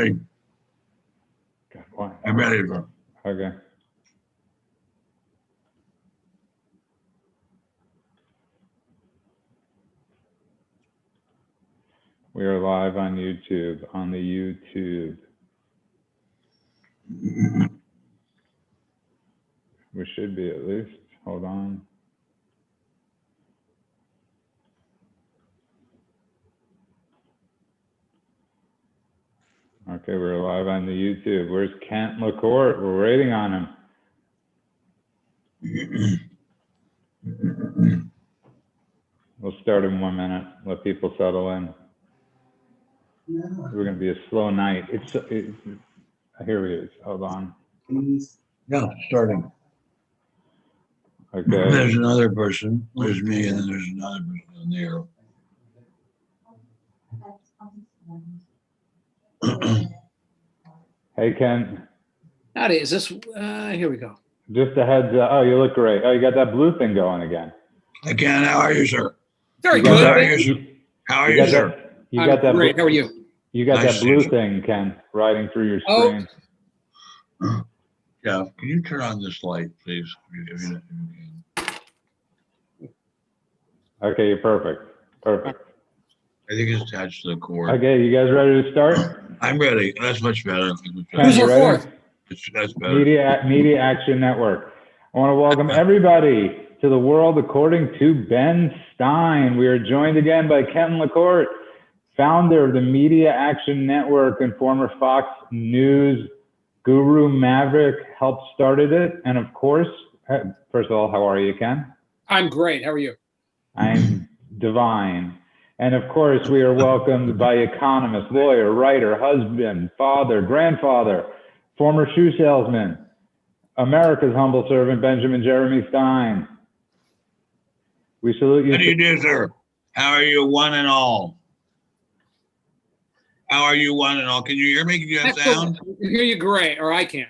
Hey, God, what? I'm ready to go. Okay. We are live on YouTube, on the YouTube. We should be at least. Hold on. Okay, we're live on the YouTube. Where's Kent LaCourte? We're waiting on him. We'll start in 1 minute. Let people settle in. We're going to be a slow night. Here he is. Hold on. No, starting. Okay. There's another person. There's me, and then there's another person in there. Hey, Ken. Howdy, is this, here we go. Just a heads up. Oh, you look great. Oh, you got that blue thing going again. Again, how are you, sir? Very You got good. How are man. you, sir? How are You you, got sir? that, you I'm got that great. blue, How are you? you got Nice that to blue meet you. thing, Ken, riding through your Oh. screen. Yeah, can you turn on this light, please? If you can. Okay, you're perfect. Perfect. I think it's attached to the cord. Okay, you guys ready to start? I'm ready. That's much better. Ken, Who's you our ready? fourth? That's better. Media Action Network. I want to welcome everybody to the world according to Ben Stein. We are joined again by Ken LaCourte, founder of the Media Action Network and former Fox News guru Maverick, helped started it. And of course, first of all, how are you, Ken? I'm great. How are you? I'm divine. And of course, we are welcomed by economist, lawyer, writer, husband, father, grandfather, former shoe salesman, America's humble servant, Benjamin Jeremy Stein. We salute you. How do you do, sir? How are you, one and all? How are you, one and all? Can you hear me? Can you have sound? I can hear you great, or I can.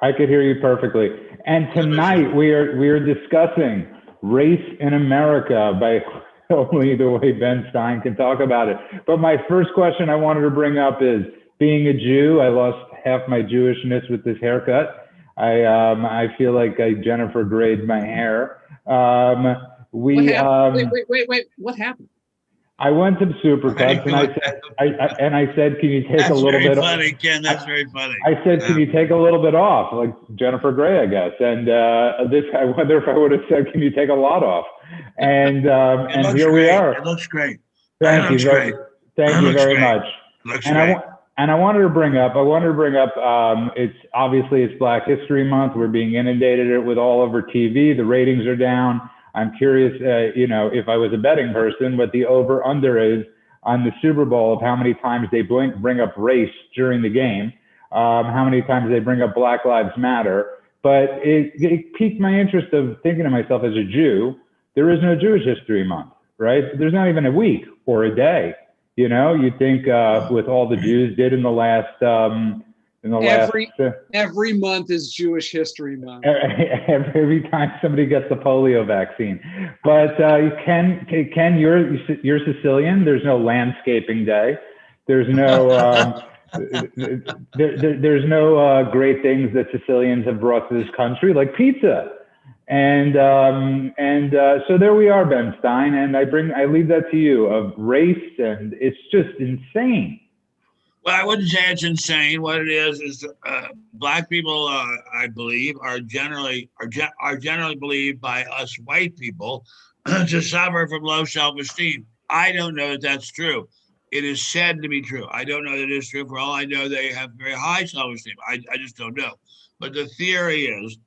I could hear you perfectly. And tonight we are discussing race in America by only the way Ben Stein can talk about it. But my first question I wanted to bring up is, being a Jew, I lost half my Jewishness with this haircut. I feel like I Jennifer Grayed my hair. What happened? Wait. What happened? I went to Supercuts and I said, can you take That's a little very bit? funny, Ken. That's very funny. I said, can you take a little bit off, like Jennifer Grey, I guess. And I wonder if I would have said, can you take a lot off? And here we are. It looks great. Thank you very much. Looks And great. I wanted to bring up, it's obviously it's Black History Month. We're being inundated with all over TV. The ratings are down. I'm curious, if I was a betting person, what the over under is on the Super Bowl of how many times they bring up race during the game, how many times they bring up Black Lives Matter. But it piqued my interest of thinking to myself, as a Jew, there is no Jewish History Month, right? There's not even a week or a day. You'd think with all the Jews did in the last, every month is Jewish History Month. Every time somebody gets the polio vaccine. But Ken, you're Sicilian. There's no landscaping day. There's no there's no great things that Sicilians have brought to this country, like pizza. And so there we are, Ben Stein, and I leave that to you, of race, and it's just insane. Well, I wouldn't say it's insane. What it is Black people, I believe, are generally believed by us white people to suffer from low self-esteem. I don't know that that's true. It is said to be true. I don't know that it is true. For all I know, they have very high self-esteem. I just don't know. But the theory is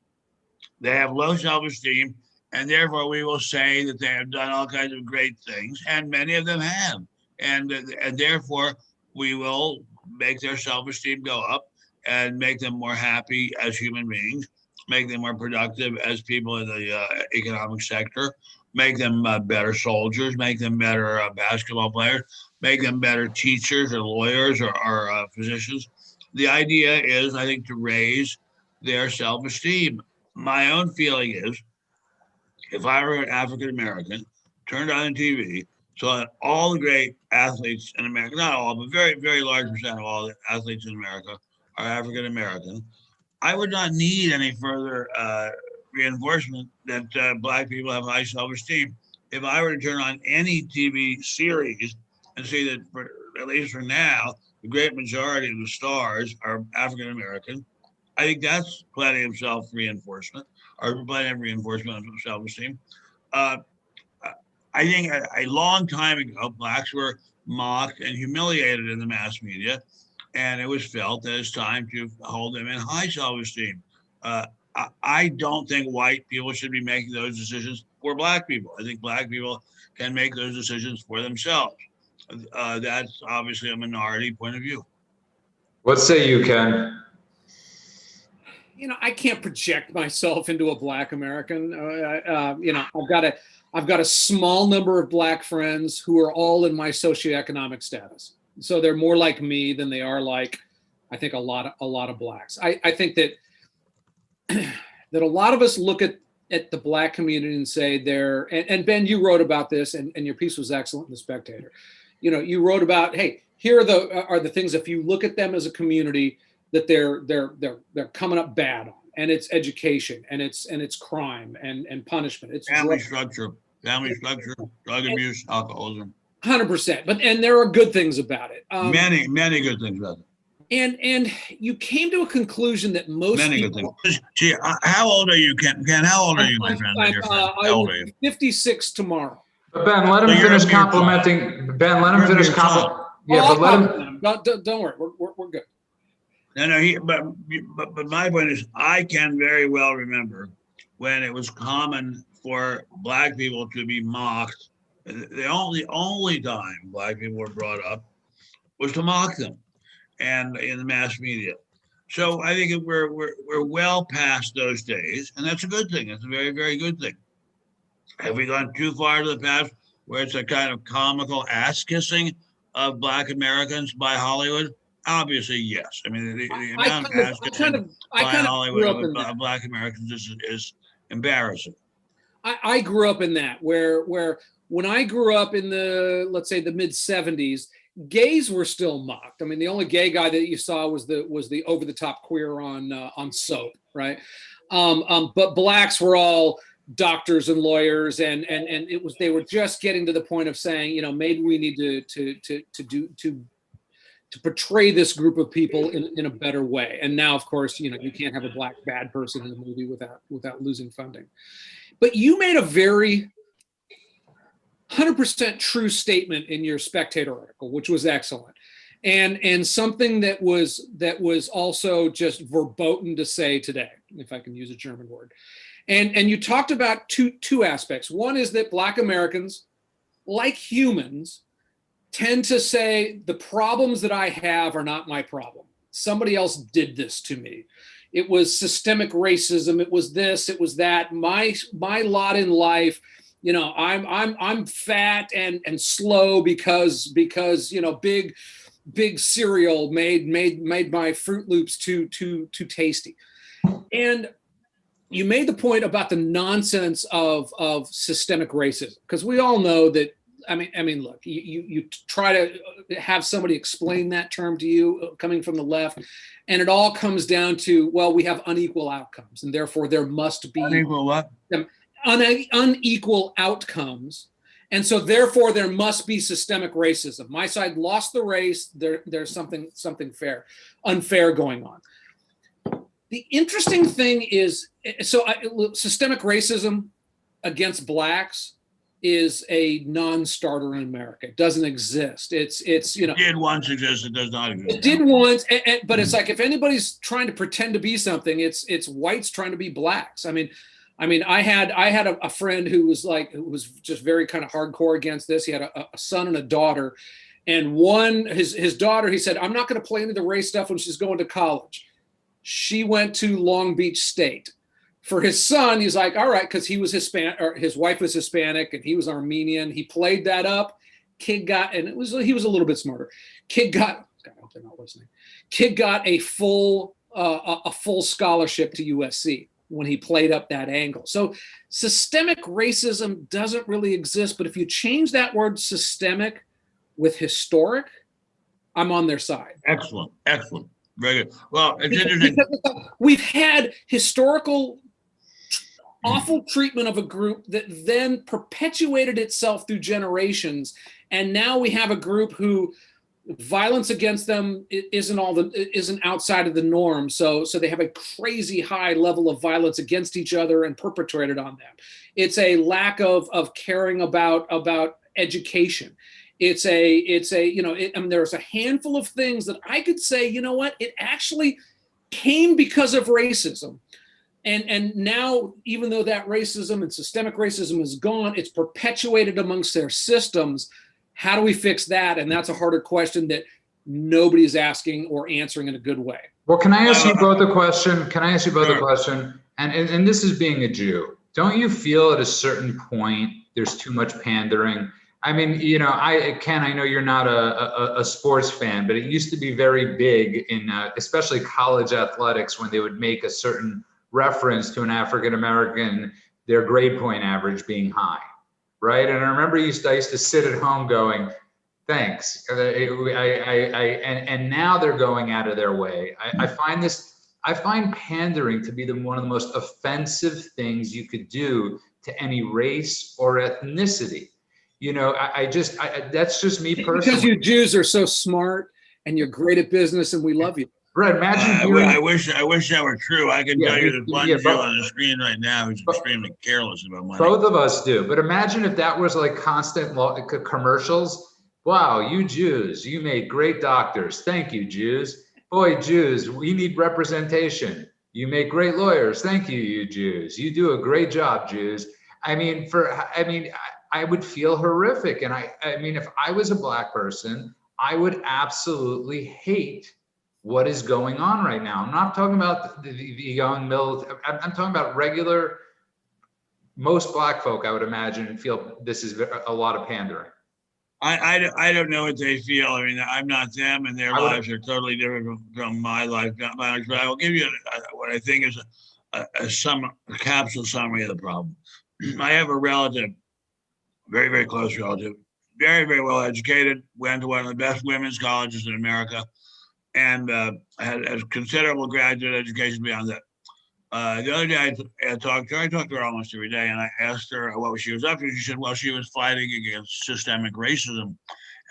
they have low self-esteem, and therefore we will say that they have done all kinds of great things, and many of them have. And therefore, we will make their self-esteem go up and make them more happy as human beings, make them more productive as people in the economic sector, make them better soldiers, make them better basketball players, make them better teachers or lawyers or physicians. The idea is, I think, to raise their self-esteem. My own feeling is, if I were an African American, turned on TV, so that all the great athletes in America, not all, but very, very large percent of all the athletes in America are African American, I would not need any further reinforcement that Black people have high self-esteem. If I were to turn on any TV series and see that, at least for now, the great majority of the stars are African American, I think that's plenty of self-reinforcement, or plenty of reinforcement of self-esteem. Uh, I think a long time ago, Blacks were mocked and humiliated in the mass media, and it was felt that it's time to hold them in high self-esteem. I don't think white people should be making those decisions for Black people. I think Black people can make those decisions for themselves. That's obviously a minority point of view. What say you, Ken? I can't project myself into a Black American. I've got a small number of Black friends who are all in my socioeconomic status. So they're more like me than they are like, I think, a lot of Blacks. I think that that a lot of us look at the Black community and say and Ben, you wrote about this, and your piece was excellent in The Spectator. You wrote about, hey, here are the things, if you look at them as a community, that they're coming up bad on, and it's education, and it's crime and punishment. It's family structure, drug abuse, alcoholism. 100%. And there are good things about it. Many good things about it. And you came to a conclusion that most many people, good things. Gee, how old are you, Ken? How old are you, my friend? How old are you? 56 tomorrow. But Ben, let him finish complimenting. Ben, let him finish complimenting. Yeah, but let him. Don't worry, we're good. No, but my point is, I can very well remember when it was common for Black people to be mocked. The only time Black people were brought up was to mock them, and in the mass media. So I think we're well past those days, and that's a good thing. It's a very, very good thing. Have we gone too far to the past where it's a kind of comical ass kissing of Black Americans by Hollywood? Obviously, yes. I mean, the amount of ass kissing by Hollywood of Black Americans is embarrassing. I grew up in that, where when I grew up in let's say the mid 70s, gays were still mocked. I mean, the only gay guy that you saw was the over the top queer on Soap, right? But Blacks were all doctors and lawyers, and they were just getting to the point of saying, maybe we need to portray this group of people in a better way. And now, of course, you can't have a Black bad person in the movie without losing funding. But you made a very 100% true statement in your Spectator article, which was excellent, and something that was also just verboten to say today, if I can use a German word. And you talked about two aspects. One is that Black Americans, like humans, tend to say the problems that I have are not my problem. Somebody else did this to me. It was systemic racism. It was this. It was that. My lot in life. I'm fat and slow because big cereal made my Fruit Loops too tasty. And you made the point about the nonsense of systemic racism, because we all know that. I mean, look, you try to have somebody explain that term to you coming from the left, and it all comes down to, well, we have unequal outcomes, and therefore there must be unequal what? Unequal outcomes, and so therefore there must be systemic racism. My side lost the race. There's something unfair going on. The interesting thing is, systemic racism against Blacks is a non-starter in America. It doesn't exist. It did once exist. It does not exist. It did once, but it's like, if anybody's trying to pretend to be something, it's whites trying to be Blacks. I mean, I had a friend who was just very kind of hardcore against this. He had a son and a daughter, and his daughter, he said, I'm not going to play any of the race stuff when she's going to college. She went to Long Beach State. For his son, he's like, all right, because he was Hispanic, or his wife was Hispanic, and he was Armenian. He played that up. Kid got, and he was a little bit smarter. Kid got, God, I hope they're not listening. Kid got a full scholarship to USC. when he played up that angle. So systemic racism doesn't really exist, but if you change that word systemic with historic, I'm on their side. Excellent, excellent, very good. Well, it's interesting. Because we've had historical awful treatment of a group that then perpetuated itself through generations, and now we have a group who violence against them isn't outside of the norm. So they have a crazy high level of violence against each other and perpetrated on them. It's a lack of caring about education. It's a you know, I mean, there's a handful of things that I could say, you know what, it actually came because of racism. And now, even though that racism and systemic racism is gone, it's perpetuated amongst their systems. How do we fix that? And that's a harder question that nobody's asking or answering in a good way. Well, can I ask you both a question? And this is being a Jew. Don't you feel at a certain point there's too much pandering? I mean, you know, Ken, I know you're not a sports fan, but it used to be very big in especially college athletics when they would make a certain reference to an African-American, their grade point average being high, right? And I remember I used to sit at home going, thanks. And now they're going out of their way. I find pandering to be one of the most offensive things you could do to any race or ethnicity. You know, that's just me personally. Because you Jews are so smart and you're great at business and we love you. Right, imagine I wish that were true. I can tell you that one Jew on the screen right now is extremely careless about money. Both of us do, but imagine if that was like constant commercials. Wow, you Jews, you made great doctors. Thank you, Jews. Boy, Jews, we need representation. You make great lawyers. Thank you, you Jews. You do a great job, Jews. I would feel horrific. And I mean, if I was a Black person, I would absolutely hate what is going on right now. I'm not talking about the young military. I'm talking about regular, most Black folk, I would imagine, feel this is a lot of pandering. I don't know what they feel. I mean, I'm not them, and their lives are totally different from my life. But I will give you what I think is a capsule summary of the problem. I have a relative, very, very close relative, very, very well educated, went to one of the best women's colleges in America, and had a considerable graduate education beyond that. The other day I talked to her almost every day, and I asked her what she was up to. She said, well, she was fighting against systemic racism.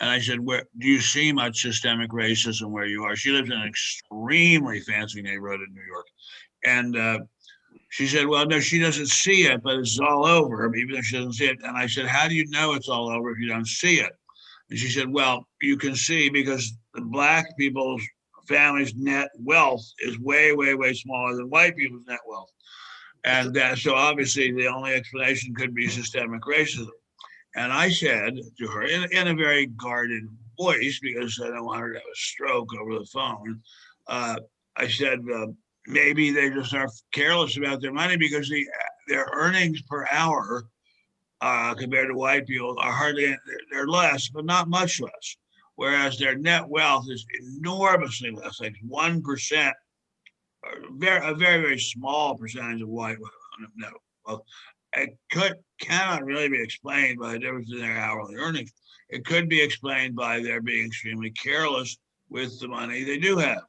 And I said, where do you see much systemic racism where you are? She lives in an extremely fancy neighborhood in New York. And she said, well, no, she doesn't see it, but it's all over, even if she doesn't see it. And I said, how do you know it's all over if you don't see it? And she said, well, you can see because the Black people's family's net wealth is way, way, way smaller than white people's net wealth. And so obviously the only explanation could be systemic racism. And I said to her in a very guarded voice, because I don't want her to have a stroke over the phone, I said, maybe they just are careless about their money because their earnings per hour compared to white people are they're less, but not much less. Whereas their net wealth is enormously less, like 1%, a very, very small percentage of white net wealth. It cannot really be explained by the difference in their hourly earnings. It could be explained by their being extremely careless with the money they do have.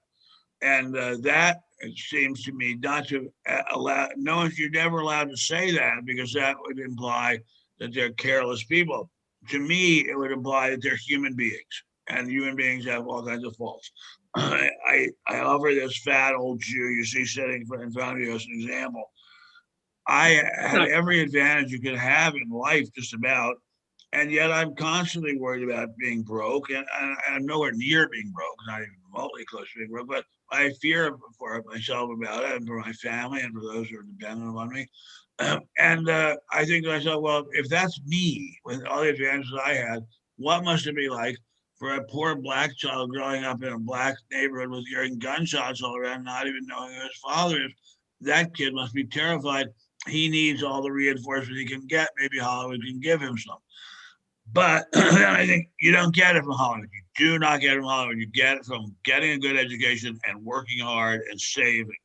And that, it seems to me, not to allow, no one, you're never allowed to say that because that would imply that they're careless people. To me, it would imply that they're human beings. And human beings have all kinds of faults. I offer this fat old Jew you see sitting in front of you as an example. I have every advantage you could have in life, just about, and yet I'm constantly worried about being broke, and I'm nowhere near being broke, not even remotely close to being broke, but I fear for myself about it, and for my family, and for those who are dependent on me. And I think to myself, well, if that's me, with all the advantages I had, what must it be like for a poor Black child growing up in a Black neighborhood with hearing gunshots all around, not even knowing who his father is? That kid must be terrified. He needs all the reinforcement he can get. Maybe Hollywood can give him some. But I think you don't get it from Hollywood. You do not get it from Hollywood. You get it from getting a good education and working hard and saving.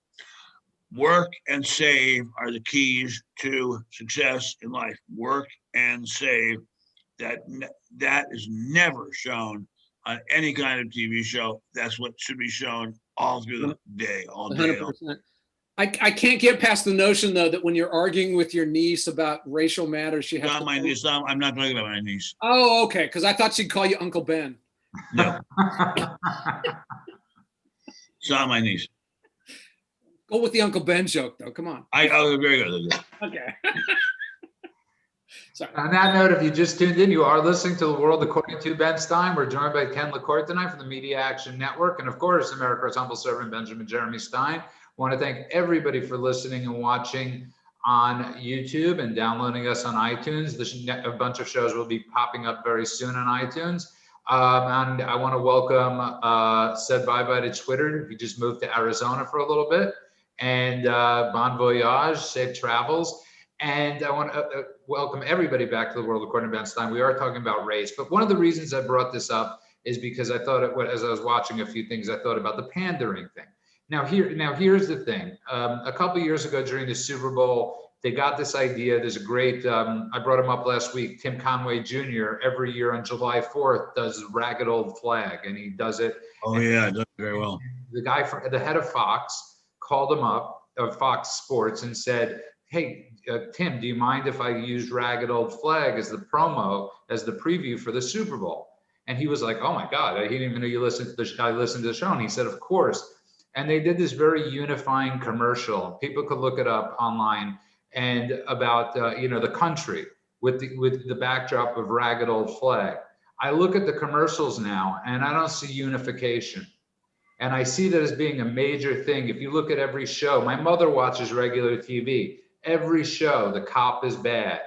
work and save are the keys to success in life. Work and save. That is never shown on any kind of TV show. That's what should be shown all through the day, all day. 100%. I can't get past the notion, though, that when you're arguing with your niece about racial matters, she has Not to. my niece. I'm not talking about my niece. Oh, okay. Because I thought she'd call you Uncle Ben. No. It's not my niece. Go with the Uncle Ben joke, though. Come on. Oh, very good. Okay. Sorry. On that note, if you just tuned in, you are listening to The World According to Ben Stein. We're joined by Ken LaCourte tonight from the Media Action Network, and of course, America's humble servant, Benjamin Jeremy Stein. I want to thank everybody for listening and watching on YouTube and downloading us on iTunes. A bunch of shows will be popping up very soon on iTunes. And I want to welcome Said Bye-Bye to Twitter. He just moved to Arizona for a little bit. And Bon Voyage, safe travels. And I want to welcome everybody back to The World According to Ben Stein. We are talking about race, but one of the reasons I brought this up is because I thought, as I was watching a few things, I thought about the pandering thing. Now here's the thing. A couple of years ago during the Super Bowl, they got this idea. There's a great, I brought him up last week, Tim Conway Jr. every year on July 4th does Ragged Old Flag, and he does it. Oh yeah, it does very well. The guy, the head of Fox, called him up, of Fox Sports, and said, hey, Tim, do you mind if I use Ragged Old Flag as the promo, as the preview for the Super Bowl? And he was like, oh my God, I didn't even know you listened to the show. I listened to the show. And he said, of course. And they did this very unifying commercial. People could look it up online, and about the country with the backdrop of Ragged Old Flag. I look at the commercials now and I don't see unification. And I see that as being a major thing. If you look at every show, my mother watches regular TV. Every show, the cop is bad.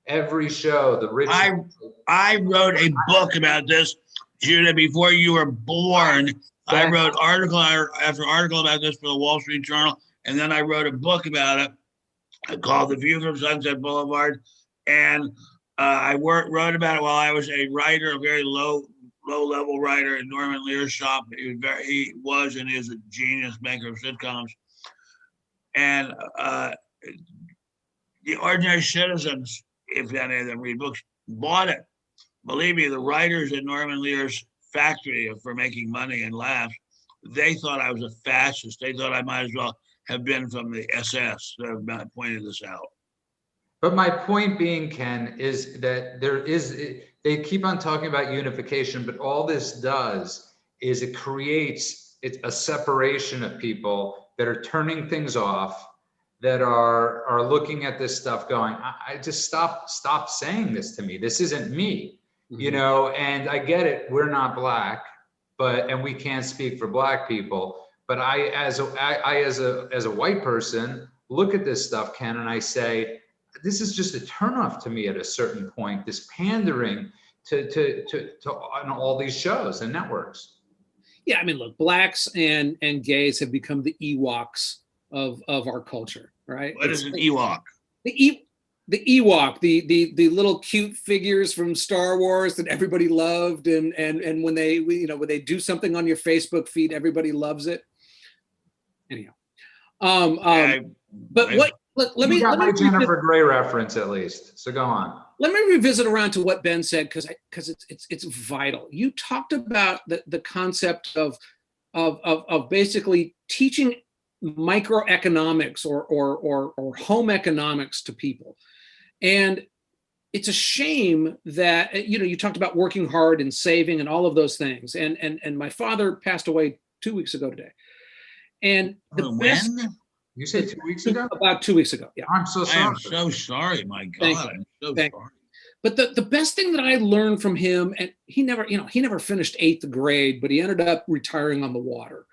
Every show, the rich. I wrote a book about this, Judah, before you were born. I wrote article after article about this for the Wall Street Journal, and then I wrote a book about it called The View from Sunset Boulevard. And I wrote about it while I was a writer, a very low-level writer in Norman Lear's shop. He was and is a genius maker of sitcoms. And the ordinary citizens, if any of them read books, bought it. Believe me, the writers at Norman Lear's factory for making money and laughs, they thought I was a fascist. They thought I might as well have been from the SS. I pointed this out. But my point being, Ken, is that they keep on talking about unification, but all this does is it creates a separation of people that are turning things off, that are looking at this stuff going, I just stop saying this to me. This isn't me. And I get it. We're not black, and we can't speak for black people. But I, as a white person, look at this stuff, Ken, and I say, this is just a turnoff to me at a certain point. This pandering to on all these shows and networks. Yeah, I mean, look, blacks and gays have become the Ewoks of our culture, right? What is an Ewok? The Ewok, the little cute figures from Star Wars that everybody loved, and when they do something on your Facebook feed, everybody loves it. Anyhow, let me my Jennifer Grey reference at least. So go on. Let me revisit around to what Ben said because it's vital. You talked about the concept of basically teaching microeconomics or home economics to people. And it's a shame that, you talked about working hard and saving and all of those things. And my father passed away 2 weeks ago today. And when? You said 2 weeks ago? About 2 weeks ago. Yeah. I'm so sorry. I am so sorry. My God. I'm so sorry. But the best thing that I learned from him, and he never finished 8th grade, but he ended up retiring on the water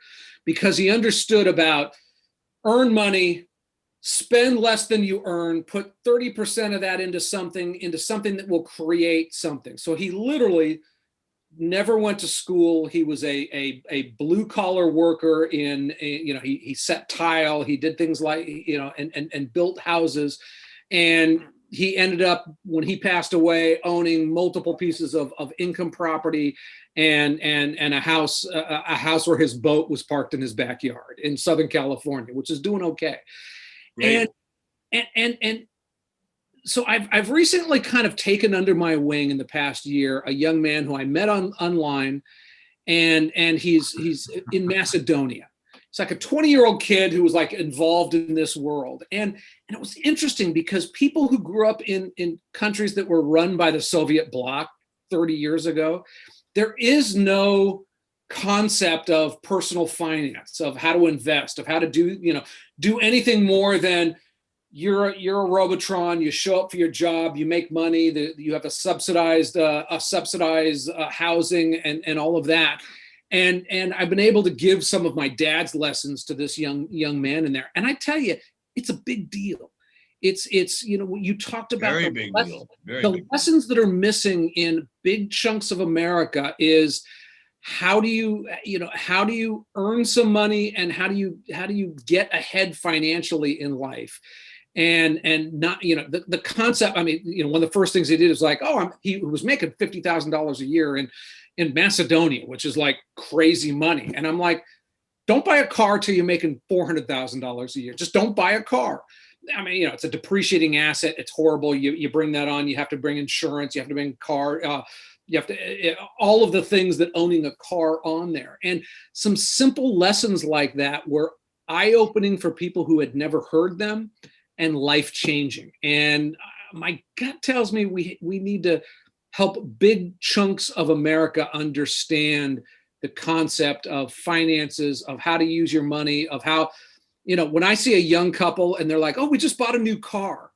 because he understood about earn money, spend less than you earn, put 30% of that into something that will create something. So he literally never went to school. He was a blue collar worker he set tile, he did things like, and built houses. And he ended up, when he passed away, owning multiple pieces of income property and a house where his boat was parked in his backyard in Southern California, which is doing okay. Right. And so I've recently kind of taken under my wing in the past year a young man who I met online, and he's in Macedonia. It's like a 20-year-old kid who was like involved in this world. And it was interesting because people who grew up in countries that were run by the Soviet bloc 30 years ago, there is no concept of personal finance, of how to invest, of how to do anything more than you're a Robotron, you show up for your job, you make money, you have a subsidized housing and all of that. And I've been able to give some of my dad's lessons to this young man in there. And I tell you, it's a big deal. It's you talked about very big deal. The lessons that are missing in big chunks of America is how do you earn some money, and how do you get ahead financially in life? And not, the concept, I mean, one of the first things he did is like, he was making $50,000 a year in Macedonia, which is like crazy money. And I'm like, don't buy a car till you're making $400,000 a year. Just don't buy a car. I mean, it's a depreciating asset. It's horrible. You bring that on, you have to bring insurance, you have to bring car, you have to, all of the things that owning a car on there. And some simple lessons like that were eye-opening for people who had never heard them, and life-changing. And my gut tells me we need to help big chunks of America understand the concept of finances, of how to use your money, of how, when I see a young couple and they're like, oh, we just bought a new car,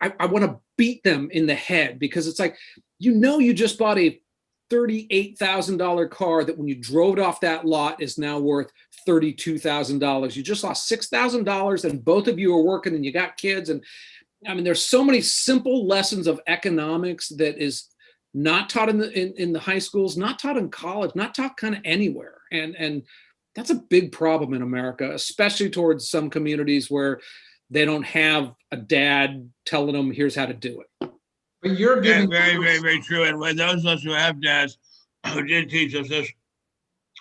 I want to beat them in the head, because it's like, you just bought a $38,000 car that when you drove it off that lot is now worth $32,000. You just lost $6,000, and both of you are working and you got kids. And I mean, there's so many simple lessons of economics that is not taught in the high schools, not taught in college, not taught kind of anywhere. And that's a big problem in America, especially towards some communities where they don't have a dad telling them, here's how to do it. But you're giving very, very, very true. And when those of us who have dads who did teach us this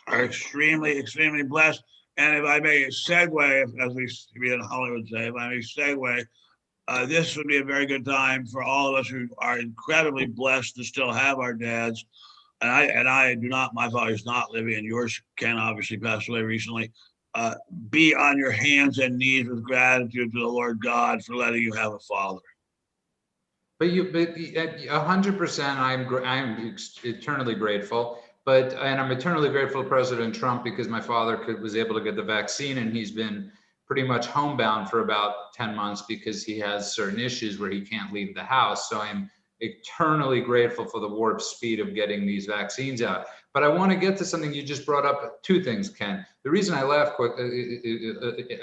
are extremely, extremely blessed. And if I may segue, as we in Hollywood say, if I may segue, this would be a very good time for all of us who are incredibly blessed to still have our dads. And I do not, my father's not living, and yours can obviously pass away recently. Be on your hands and knees with gratitude to the Lord God for letting you have a father. But 100%, I'm eternally grateful. And I'm eternally grateful to President Trump, because my father was able to get the vaccine, and he's been pretty much homebound for about 10 months because he has certain issues where he can't leave the house. So I'm eternally grateful for the warp speed of getting these vaccines out. But I want to get to something you just brought up. Two things, Ken. The reason I laugh quick,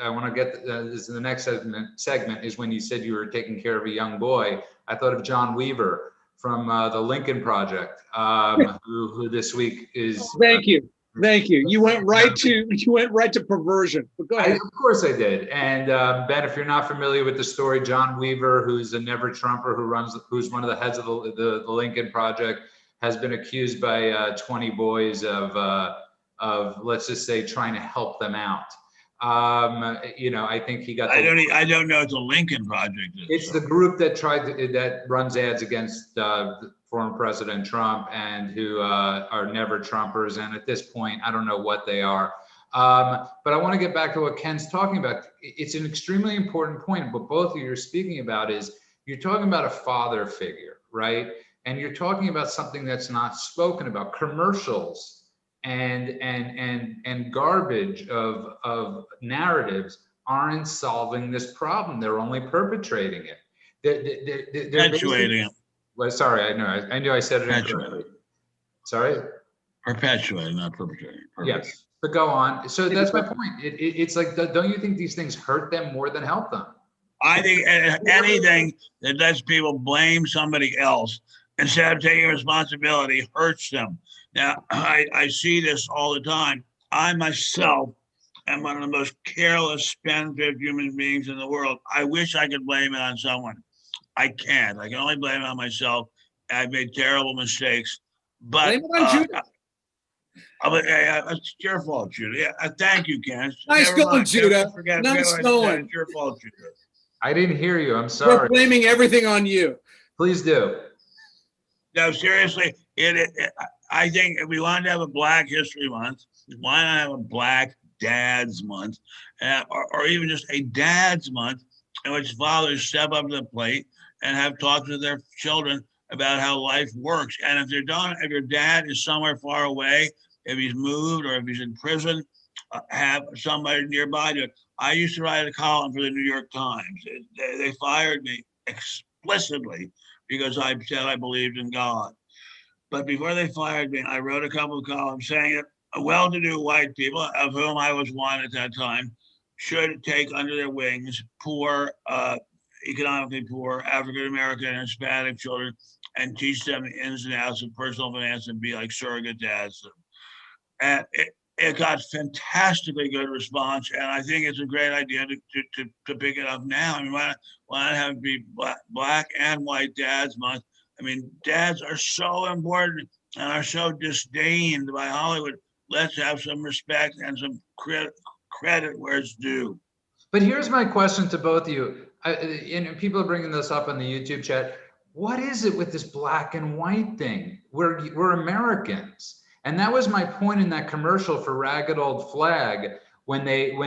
I want to get this in the next segment is when you said you were taking care of a young boy. I thought of John Weaver from the Lincoln Project, who this week is. Thank you. You went right to perversion. But go ahead. Of course I did. And Ben, if you're not familiar with the story, John Weaver, who's a never Trumper, who's one of the heads of the Lincoln Project, has been accused by 20 boys of let's just say trying to help them out. I think he got. I don't know what the Lincoln Project is. It's the group that runs ads against former President Trump, and who are never Trumpers. And at this point, I don't know what they are. But I want to get back to what Ken's talking about. It's an extremely important point. What both of you are speaking about is you're talking about a father figure, right? And you're talking about something that's not spoken about. Commercials and garbage of narratives aren't solving this problem. They're only perpetrating it. They're perpetuating it. Well, sorry, I knew I said it incorrectly. Sorry? Perpetuating, not perpetrating. Yes, but go on. So that's my point. It's like, don't you think these things hurt them more than help them? I think anything that lets people blame somebody else instead of taking responsibility hurts them. Now, I see this all the time. I myself am one of the most careless, spendthrift human beings in the world. I wish I could blame it on someone. I can't. I can only blame it on myself. I've made terrible mistakes, but Blame it on Judah. it's your fault, Judah. Yeah, thank you, Ken. Nice Never going, mind. Judah. Forget Nice what I said. going. It's your fault, Judah. I didn't hear you. I'm We're sorry. blaming everything on you. Please do. No, seriously, I think if we wanted to have a Black History Month, why not have a Black Dads Month, or even just a Dads Month, in which fathers step up to the plate and have talks with their children about how life works. And if if your dad is somewhere far away, if he's moved or if he's in prison, have somebody nearby to. I used to write a column for the New York Times. They fired me explicitly because I said I believed in God. But before they fired me, I wrote a couple of columns saying that well-to-do white people, of whom I was one at that time, should take under their wings poor, economically poor African-American and Hispanic children and teach them the ins and outs of personal finance and be like surrogate dads. And it got fantastically good response, and I think it's a great idea to pick it up now. I mean, why not have it be Black and White Dads Month? I mean, dads are so important and are so disdained by Hollywood. Let's have some respect and some credit where it's due. But here's my question to both of you. And people are bringing this up in the YouTube chat. What is it with this black and white thing? We're Americans. And that was my point in that commercial for Ragged Old Flag when they did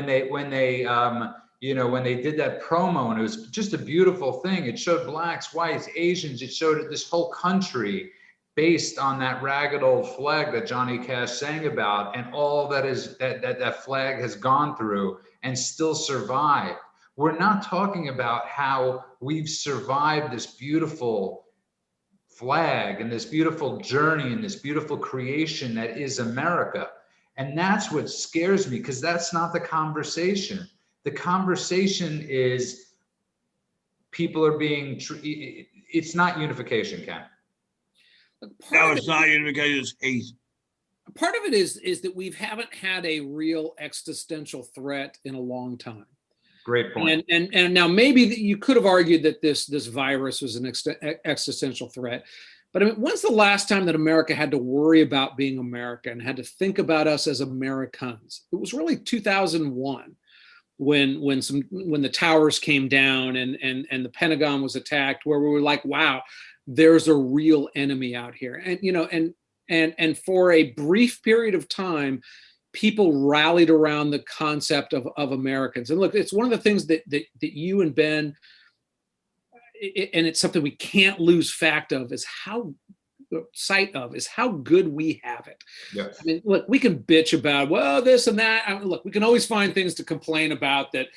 that promo, and it was just a beautiful thing. It showed blacks, whites, Asians. It showed this whole country based on that ragged old flag that Johnny Cash sang about, and all that flag has gone through and still survived. We're not talking about how we've survived this beautiful flag and this beautiful journey and this beautiful creation that is America. And that's what scares me, because that's not the conversation. The conversation is people are being, it's not unification, Ken. No, it's not unification, it's hate. Part of it is that we haven't had a real existential threat in a long time. Great point. And now maybe you could have argued that this virus was an existential threat, but I mean, when's the last time that America had to worry about being America and had to think about us as Americans? It was really 2001 when the towers came down and the Pentagon was attacked, where we were like, wow, there's a real enemy out here. And for a brief period of time, people rallied around the concept of Americans. And look, it's one of the things that you and Ben, and it's something we can't lose sight of, is how good we have it. Yes. I mean, look, we can bitch about, well, this and that. I mean, look, we can always find things to complain about, that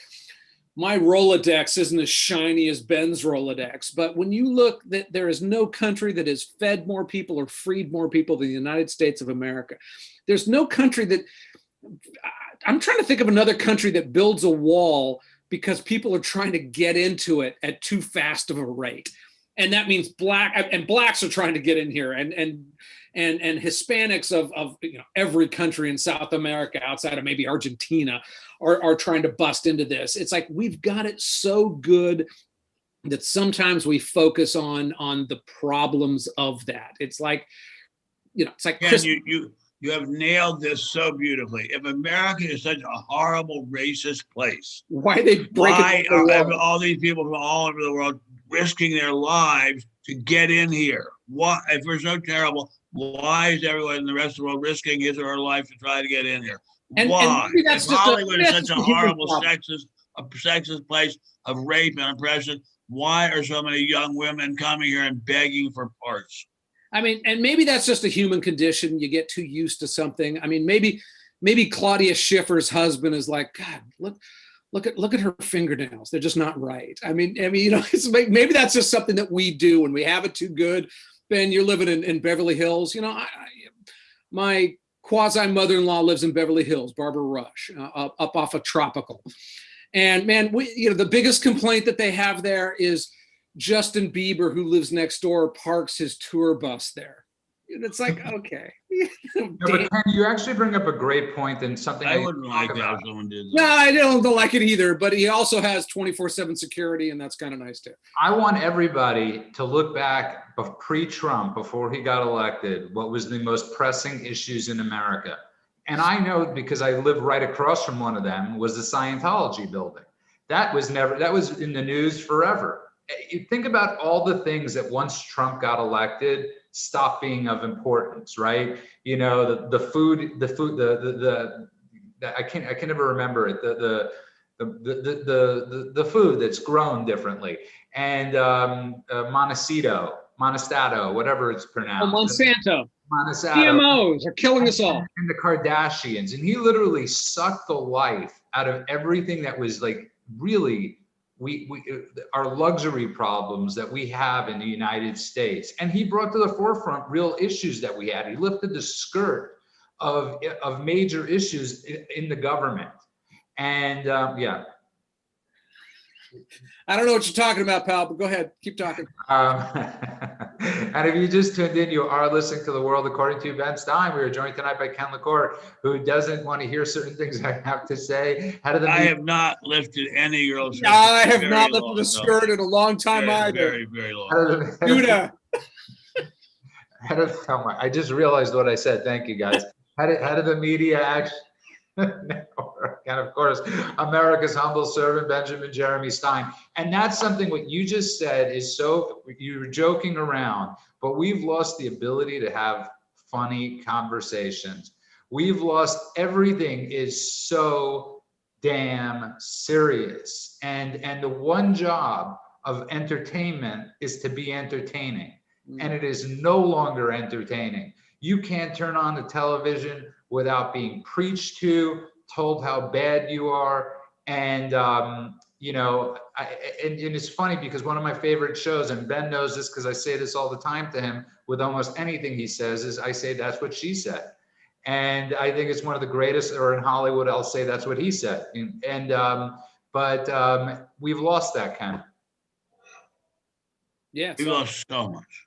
my Rolodex isn't as shiny as Ben's Rolodex. But when you look, that there is no country that has fed more people or freed more people than the United States of America. There's no country that, I'm trying to think of another country that builds a wall because people are trying to get into it at too fast of a rate. And that means blacks are trying to get in here, and Hispanics of every country in South America outside of maybe Argentina are trying to bust into this. It's like we've got it so good that sometimes we focus on the problems of that. It's like, it's like you have nailed this so beautifully. If America is such a horrible racist place, why are all these people from all over the world risking their lives to get in here? Why, if we're so terrible, why is everyone in the rest of the world risking his or her life to try to get in here? Why? If Hollywood is such a horrible sexist place of rape and oppression, why are so many young women coming here and begging for parts? I mean, and maybe that's just a human condition. You get too used to something. I mean, maybe Claudia Schiffer's husband is like, God, look at her fingernails. They're just not right. I mean, it's maybe that's just something that we do when we have it too good. Ben, you're living in Beverly Hills. My quasi mother-in-law lives in Beverly Hills, Barbara Rush, up off of Tropical. And man, the biggest complaint that they have there is Justin Bieber, who lives next door, parks his tour bus there. It's like, okay. No, but Ken, you actually bring up a great point and something I wouldn't like that about. if someone did that. No, I don't like it either, but he also has 24/7 security, and that's kind of nice too. I want everybody to look back pre-Trump, before he got elected, what was the most pressing issues in America. And I know, because I live right across from one of them, was the Scientology building. That was in the news forever. You think about all the things that once Trump got elected stopped being of importance, right? You know, the food, I can never remember it. The food that's grown differently, and Monastato, whatever it's pronounced. Oh, Monsanto. Monsanto. GMOs are killing us all. And the Kardashians, and he literally sucked the life out of everything that was like really our luxury problems that we have in the United States. And he brought to the forefront real issues that we had. He lifted the skirt of major issues in the government. And yeah. I don't know what you're talking about, pal, but go ahead, keep talking. And if you just tuned in, you are listening to The World According to Ben Stein. We are joined tonight by Ken LaCour, who doesn't want to hear certain things I have to say. I have not lifted any girl skirt. I have not lifted a skirt in a long time either. Very, very long. Judah. I just realized what I said. Thank you, guys. Head of the Media Action Network, and of course, America's humble servant, Benjamin Jeremy Stein. And that's something what you just said is so, you were joking around, but we've lost the ability to have funny conversations. We've lost, everything is so damn serious. And the one job of entertainment is to be entertaining. And it is no longer entertaining. You can't turn on the television without being preached to, told how bad you are. And, you know, and it's funny because one of my favorite shows, and Ben knows this because I say this all the time to him with almost anything he says, is I say, that's what she said. And I think it's one of the greatest, or in Hollywood, I'll say that's what he said. But we've lost that, Ken. Yeah. We lost so much.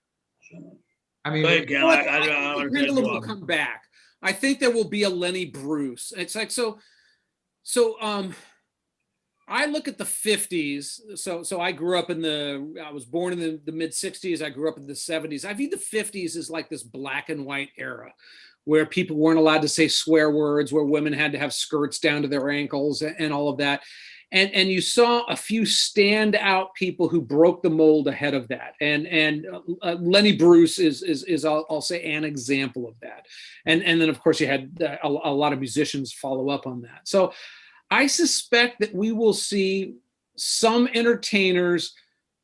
I mean, I think pendulum will come back. I think there will be a Lenny Bruce. It's like, so I look at the 50s. So I grew up I was born in the mid 60s. I grew up in the 70s. I view the 50s as like this black and white era where people weren't allowed to say swear words, where women had to have skirts down to their ankles and all of that. And you saw a few standout people who broke the mold ahead of that. And Lenny Bruce is I'll say an example of that. And then of course you had a lot of musicians follow up on that. So I suspect that we will see some entertainers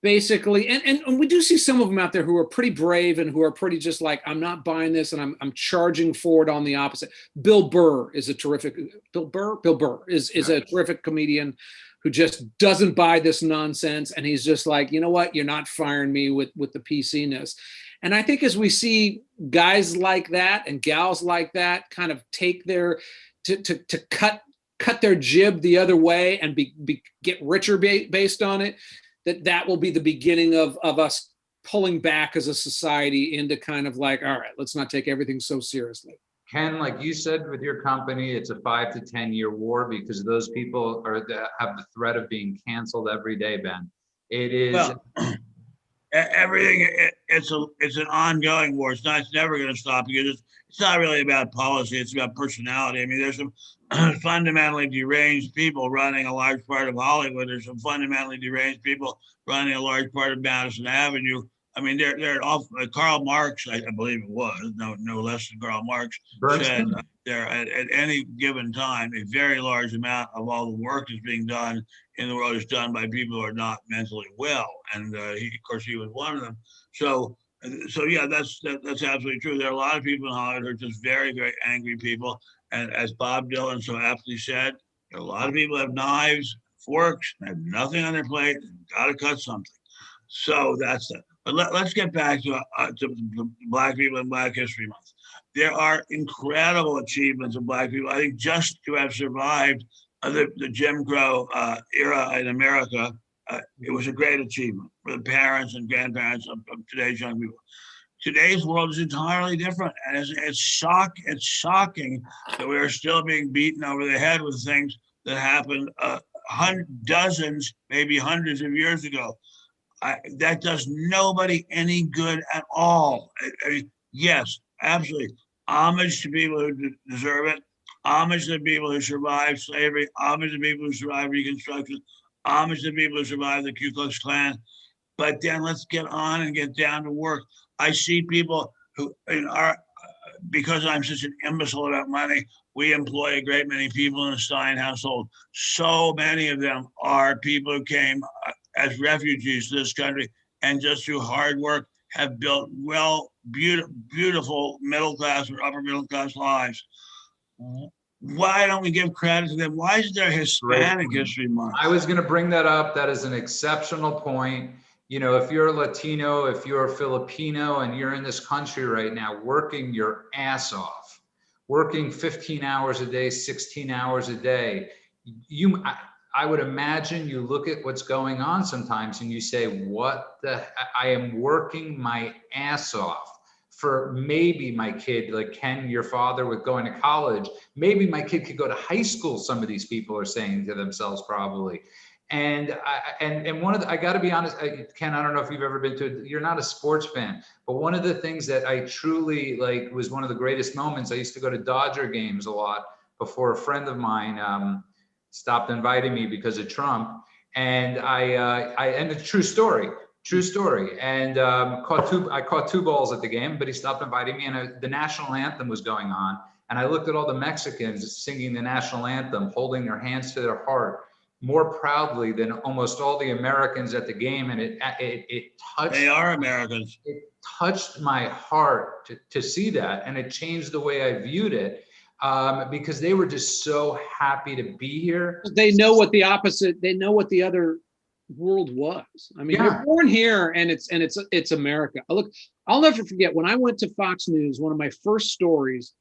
basically, and we do see some of them out there who are pretty brave and who are pretty just like, I'm not buying this and I'm charging forward on the opposite. Bill Burr is a terrific comedian who just doesn't buy this nonsense. And he's just like, you know what, you're not firing me with the PC-ness. And I think as we see guys like that and gals like that kind of take their, to cut their jib the other way and get richer based on it, that will be the beginning of us pulling back as a society into kind of like, all right, let's not take everything so seriously. Ken, like you said with your company, it's a 5 to 10 year war because those people have the threat of being canceled every day, Ben. It is. Well, everything, it's an ongoing war. It's never going to stop because it's not really about policy. It's about personality. I mean, there's some fundamentally deranged people running a large part of Hollywood. There's some fundamentally deranged people running a large part of Madison Avenue. I mean, they're off. Karl Marx, I believe it was, no less than Karl Marx, said there at any given time, a very large amount of all the work that's being done in the world is done by people who are not mentally well, and of course, he was one of them. So yeah, that's absolutely true. There are a lot of people in Hollywood who are just very, very angry people, and as Bob Dylan so aptly said, a lot of people have knives, forks, and have nothing on their plate, and got to cut something. So that's it. But let's get back to Black people and Black History Month. There are incredible achievements of Black people. I think just to have survived the Jim Crow era in America, it was a great achievement for the parents and grandparents of today's young people. Today's world is entirely different, and it's shocking that we are still being beaten over the head with things that happened dozens, maybe hundreds of years ago. That does nobody any good at all. I mean, yes, absolutely. Homage to people who deserve it. Homage to the people who survived slavery. Homage to people who survived Reconstruction. Homage to people who survived the Ku Klux Klan. But then let's get on and get down to work. I see people who because I'm such an imbecile about money, we employ a great many people in the Stein household. So many of them are people who came as refugees to this country and just through hard work have built beautiful middle class or upper middle class lives. Why don't we give credit to them? Why is there Hispanic History Month? I was going to bring that up. That is an exceptional point. You know, if you're Latino, if you're Filipino, and you're in this country right now working your ass off, working 15 hours a day, 16 hours a day, I would imagine you look at what's going on sometimes and you say, I am working my ass off for maybe my kid, like Ken, your father, with going to college, maybe my kid could go to high school, some of these people are saying to themselves probably. And I got to be honest, Ken, I don't know if you've ever been to, you're not a sports fan, but one of the things that I truly like was one of the greatest moments. I used to go to Dodger games a lot before a friend of mine stopped inviting me because of Trump. And and it's true story. And I caught two balls at the game, but he stopped inviting me, and the national anthem was going on. And I looked at all the Mexicans singing the national anthem, holding their hands to their heart more proudly than almost all the Americans at the game. And it touched. They are Americans. It touched my heart to see that. And it changed the way I viewed it. Because they were just so happy to be here. They know what the opposite, they know what the other world was. I mean, You're born here and it's America. Look, I'll never forget when I went to Fox News, one of my first stories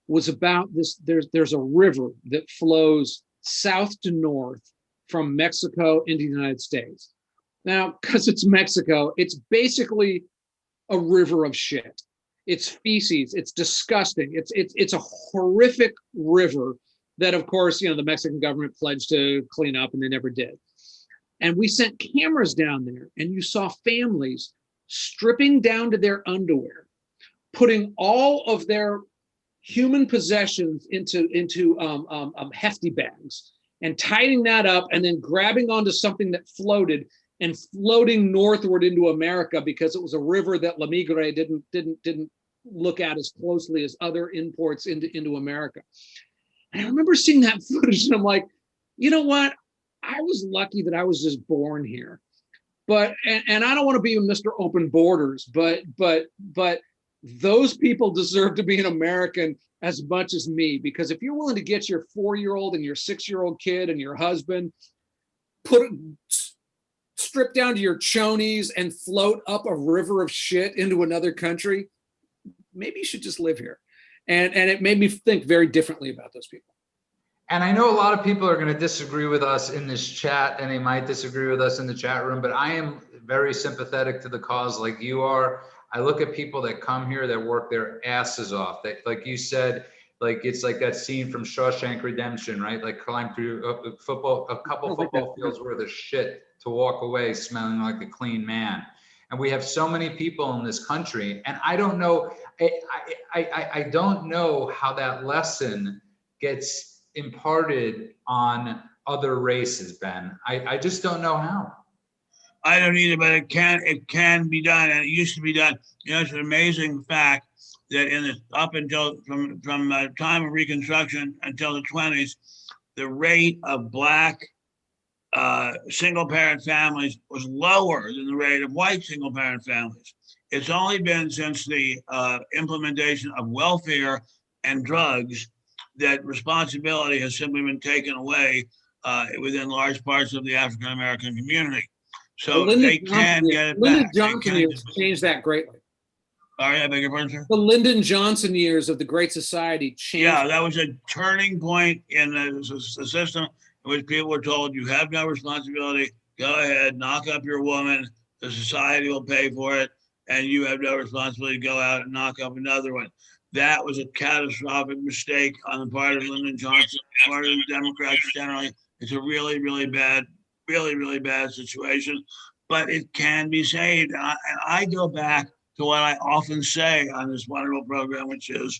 was about this. There's a river that flows south to north from Mexico into the United States. Now, because it's Mexico, it's basically a river of shit. It's feces. It's disgusting. It's a horrific river that, of course, the Mexican government pledged to clean up, and they never did. And we sent cameras down there, and you saw families stripping down to their underwear, putting all of their human possessions into hefty bags, and tying that up, and then grabbing onto something that floated and floating northward into America because it was a river that La Migre didn't look at as closely as other imports into America. And I remember seeing that footage and I'm like, you know what? I was lucky that I was just born here. But and I don't want to be Mr. Open Borders, but those people deserve to be an American as much as me, because if you're willing to get your 4-year-old and your 6-year-old kid and your husband, strip down to your chonies and float up a river of shit into another country, maybe you should just live here. And it made me think very differently about those people. And I know a lot of people are going to disagree with us in this chat, and they might disagree with us in the chat room, but I am very sympathetic to the cause like you are. I look at people that come here that work their asses off. That, like you said, like it's like that scene from Shawshank Redemption, right? Like climb through a couple football fields worth of shit to walk away smelling like a clean man. And we have so many people in this country, and I don't know, I don't know how that lesson gets imparted on other races, Ben. I just don't know how. I don't either, but it can be done, and it used to be done. It's an amazing fact that up until from the time of Reconstruction until the 20s, the rate of Black single-parent families was lower than the rate of white single-parent families. It's only been since the implementation of welfare and drugs that responsibility has simply been taken away within large parts of the African-American community. So they can get it back. Lyndon Johnson years changed that greatly. Sorry, I beg your pardon, sir? The Lyndon Johnson years of the Great Society changed. Yeah, that was a turning point in the system in which people were told, you have no responsibility, go ahead, knock up your woman, the society will pay for it, and you have no responsibility to go out and knock up another one. That was a catastrophic mistake on the part of Lyndon Johnson, part of the Democrats generally. It's a really, really bad, really bad situation, but it can be saved. And I go back to what I often say on this wonderful program, which is,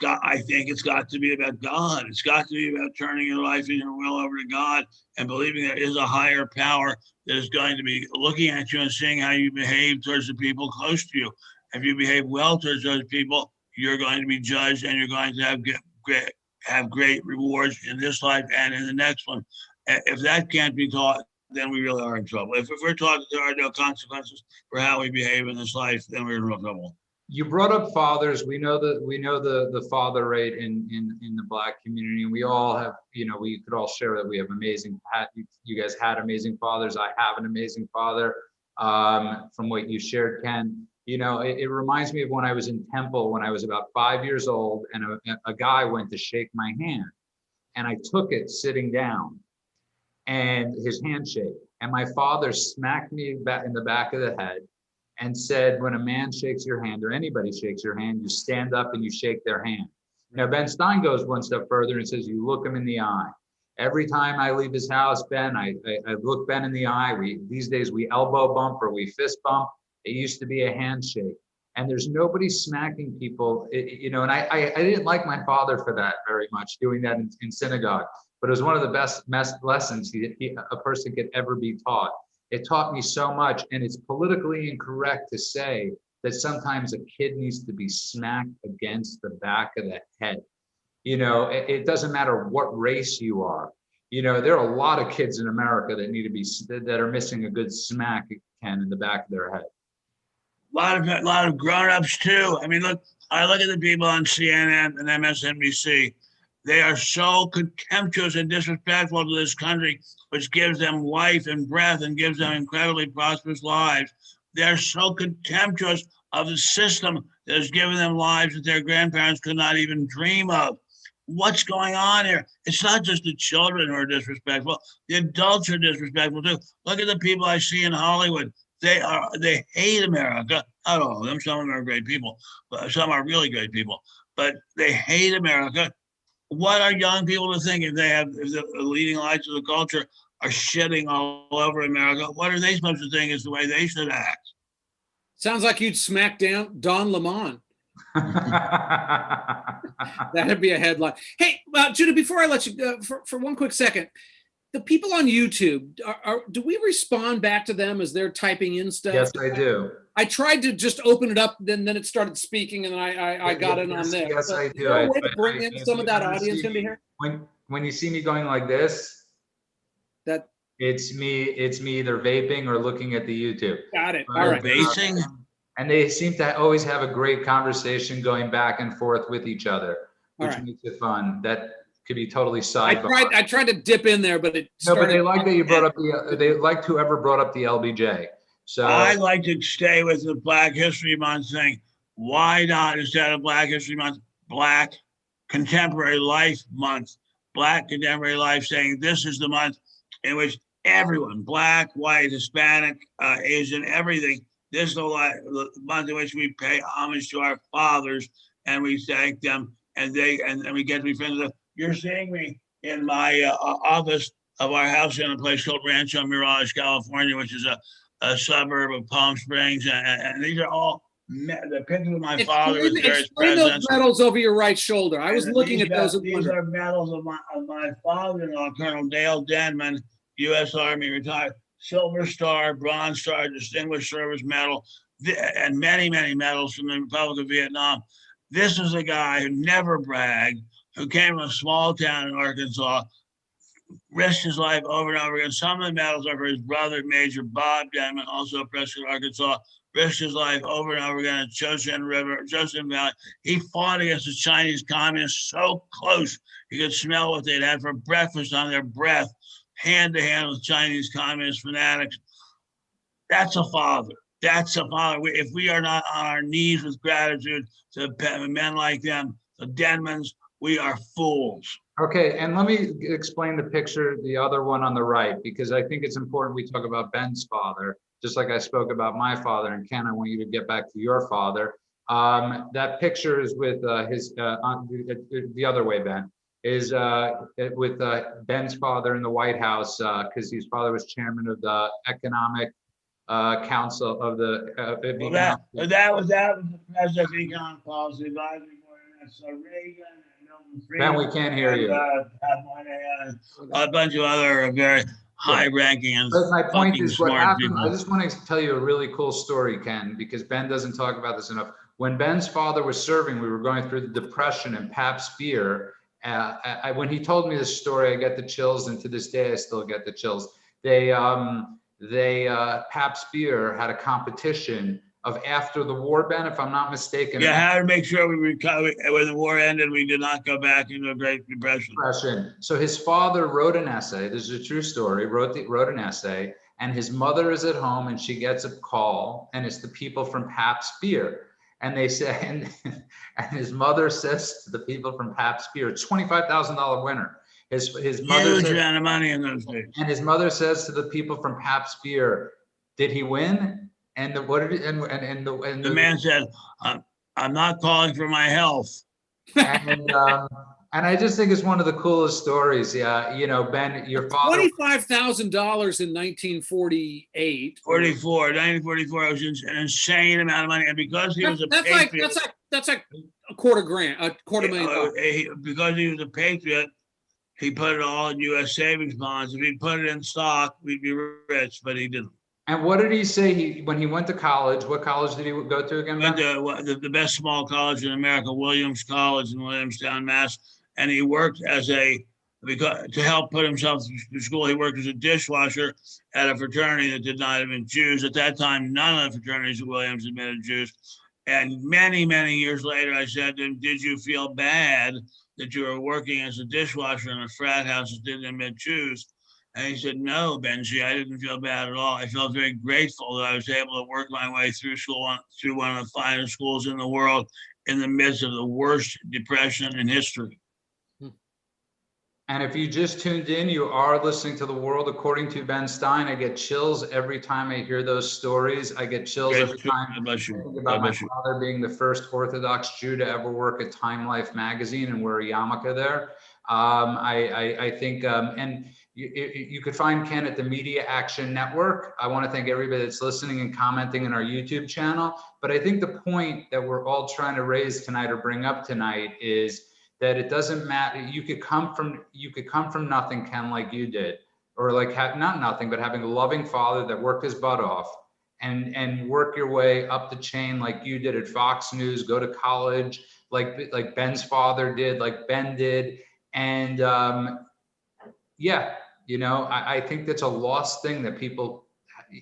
I think it's got to be about God. It's got to be about turning your life and your will over to God and believing there is a higher power that is going to be looking at you and seeing how you behave towards the people close to you. If you behave well towards those people, you're going to be judged and you're going to have great rewards in this life and in the next one. If that can't be taught, then we really are in trouble. If we're taught that there are no consequences for how we behave in this life, then we're in real trouble. You brought up fathers. We know the father rate in the Black community, and we all have, we could all share that we have amazing. You guys had amazing fathers. I have an amazing father. From what you shared, Ken, it reminds me of when I was in Temple when I was about 5 years old, and a guy went to shake my hand, and I took it sitting down, and his handshake, and my father smacked me back in the back of the head and said, when a man shakes your hand or anybody shakes your hand, you stand up and you shake their hand. Now, Ben Stein goes one step further and says, you look him in the eye. Every time I leave his house, Ben, I look Ben in the eye. These days we elbow bump or we fist bump. It used to be a handshake. And there's nobody smacking people, and I didn't like my father for that very much, doing that in synagogue. But it was one of the best lessons a person could ever be taught. It taught me so much, and it's politically incorrect to say that sometimes a kid needs to be smacked against the back of the head. It doesn't matter what race you are. There are a lot of kids in America that are missing a good smack, Ken, in the back of their head. A lot of grown-ups too. I mean, I look at the people on CNN and MSNBC. They are so contemptuous and disrespectful to this country, which gives them life and breath and gives them incredibly prosperous lives. They're so contemptuous of the system that has given them lives that their grandparents could not even dream of. What's going on here? It's not just the children who are disrespectful. The adults are disrespectful too. Look at the people I see in Hollywood. They hate America. Not all of them. Some of them are great people, but some are really great people. But they hate America. What are young people to think if the leading lights of the culture are shitting all over America? What are they supposed to think is the way they should act? Sounds like you'd smack down Don Lemon. That'd be a headline. Hey, Judah, before I let you go, for one quick second, the people on YouTube, do we respond back to them as they're typing in stuff? Yes, I do. I tried to just open it up, then it started speaking, and I got in on this. Yes, I do. Is there a way to bring in some of that audience into here? When you see me going like this, that it's me either vaping or looking at the YouTube. Got it. All right. Vaping. And they seem to always have a great conversation going back and forth with each other, which makes it fun. That could be totally sidebar. I tried to dip in there, but but they like that you brought up they liked whoever brought up the LBJ. So I like to stay with the Black History Month thing. Why not, instead of Black History Month, Black Contemporary Life Month? Black Contemporary Life, saying this is the month in which everyone, Black, white, Hispanic, Asian, everything, this is the month in which we pay homage to our fathers and we thank them, and we get to be friends with them. You're seeing me in my office of our house in a place called Rancho Mirage, California, which is a suburb of Palm Springs, and these are all the pictures of my father with various presidents. Those medals over your right shoulder. I was looking at those. These are medals of my father-in-law, Colonel Dale Denman, U.S. Army retired, Silver Star, Bronze Star, Distinguished Service Medal, and many, many medals from the Republic of Vietnam. This is a guy who never bragged, who came from a small town in Arkansas, risked his life over and over again. Some of the medals are for his brother, Major Bob Denman, also Prescott, Arkansas, risked his life over and over again at Chosin Valley. He fought against the Chinese communists so close, you could smell what they'd had for breakfast on their breath, hand to hand with Chinese communist fanatics. That's a father. That's a father. If we are not on our knees with gratitude to men like them, the Denmans, we are fools. Okay, and let me explain the picture, the other one on the right, because I think it's important we talk about Ben's father. just like I spoke about my father. And Ken, I want you to get back to your father. That picture is with the other way, Ben, is with Ben's father in the White House, because his father was chairman of the Economic Council of the. That was the president of economic policy advisory board. That's Reagan and Milton Friedman. Ben, we can't hear you. A bunch of other very high-ranking and my point is, what happened, people. I just want to tell you a really cool story, Ken, because Ben doesn't talk about this enough. When Ben's father was serving, we were going through the Depression, and Pabst Beer, when he told me this story, I get the chills, and to this day I still get the chills. Pabst Beer had a competition of after the war, Ben, if I'm not mistaken. Yeah, how to make sure we recover. When the war ended, we did not go back into a Great Depression. So his father wrote an essay. This is a true story. Wrote an essay, and his mother is at home, and she gets a call, and it's the people from Pabst Beer. And they say, and his mother says to the people from Pabst Beer, $25,000 winner. His mother huge says, amount of money in those days. And his mother says to the people from Pabst Beer, "Did he win?" And the man said, "I'm not calling for my health." And I just think it's one of the coolest stories. Yeah, you know, Ben, your father. $25,000 in 1948. 1944 was an insane amount of money, and because he was a patriot, that's like a $250,000. Because he was a patriot, he put it all in U.S. savings bonds. If he'd put it in stock, we'd be rich, but he didn't. And what did he say? When he went to college, what college did he go to again? Went to the best small college in America, Williams College in Williamstown, Mass. And he worked to help put himself through school. He worked as a dishwasher at a fraternity that did not admit Jews. At that time, none of the fraternities at Williams admitted Jews. And many, many years later, I said to him, "Did you feel bad that you were working as a dishwasher in a frat house that didn't admit Jews?" And he said, "No, Benji, I didn't feel bad at all. I felt very grateful that I was able to work my way through school, through one of the finest schools in the world in the midst of the worst depression in history." And if you just tuned in, you are listening to The World According to Ben Stein. I get chills every time I hear those stories. I get chills every time I think about my father being the first Orthodox Jew to ever work at Time Life magazine and wear a yarmulke there. I think, and you could find Ken at the Media Action Network. I want to thank everybody that's listening and commenting in our YouTube channel. But I think the point that we're all trying to raise tonight or bring up tonight is that it doesn't matter. You could come from nothing, Ken, like you did, or like not nothing, but having a loving father that worked his butt off and work your way up the chain like you did at Fox News, go to college like Ben's father did, like Ben did. And yeah, you know, I think that's a lost thing that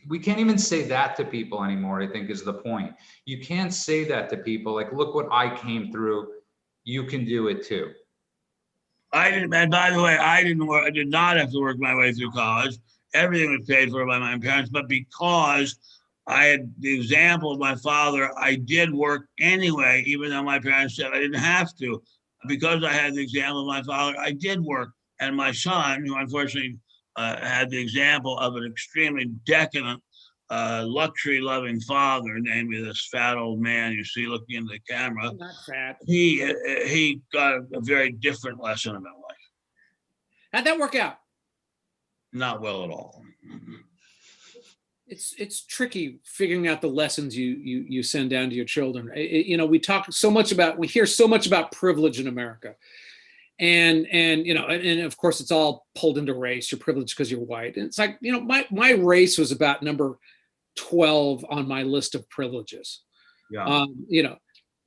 we can't even say that to people anymore, I think is the point. You can't say that to people. Like, look what I came through. You can do it too. I didn't, and by the way, I did not have to work my way through college. Everything was paid for by my parents, but because I had the example of my father, I did work anyway, even though my parents said I didn't have to. Because I had the example of my father, I did work. And my son, who unfortunately had the example of an extremely decadent, luxury-loving father, namely this fat old man you see looking into the camera. Not fat. He got a very different lesson about life. How'd that work out? Not well at all. It's tricky figuring out the lessons you send down to your children. You know, we hear so much about privilege in America, and you know, and of course it's all pulled into race. You're privileged because you're white, and it's like, you know, my race was about number 12 on my list of privileges. Yeah. You know,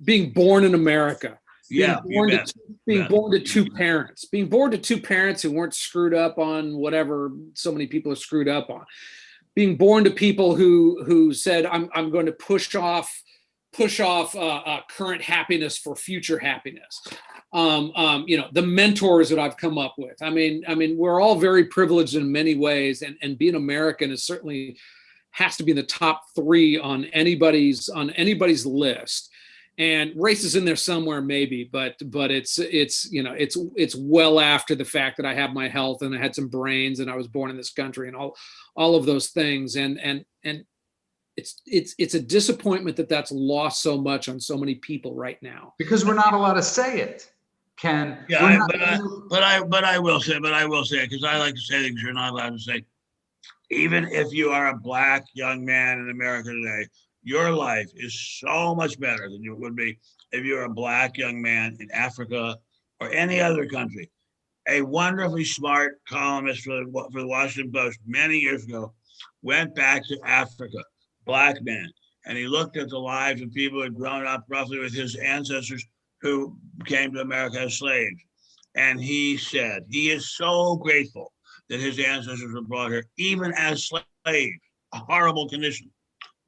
being born in America. Being born to two parents who weren't screwed up on whatever so many people are screwed up on. Being born to people who said, I'm going to push off current happiness for future happiness. You know, the mentors that I've come up with. I mean, we're all very privileged in many ways, and being American is certainly has to be in the top 3 on anybody's list. And race is in there somewhere, maybe, but it's you know, it's well after the fact that I have my health and I had some brains and I was born in this country and all of those things. And it's a disappointment that that's lost so much on so many people right now. Because we're not allowed to say it, Ken. Yeah, but I will say it because I like to say things you're not allowed to say. Even if you are a black young man in America today, your life is so much better than it would be if you're a black young man in Africa or any other country. A wonderfully smart columnist for the Washington Post many years ago went back to Africa, black man, and he looked at the lives of people who had grown up roughly with his ancestors who came to America as slaves. And he said he is so grateful that his ancestors were brought here, even as slaves, a horrible condition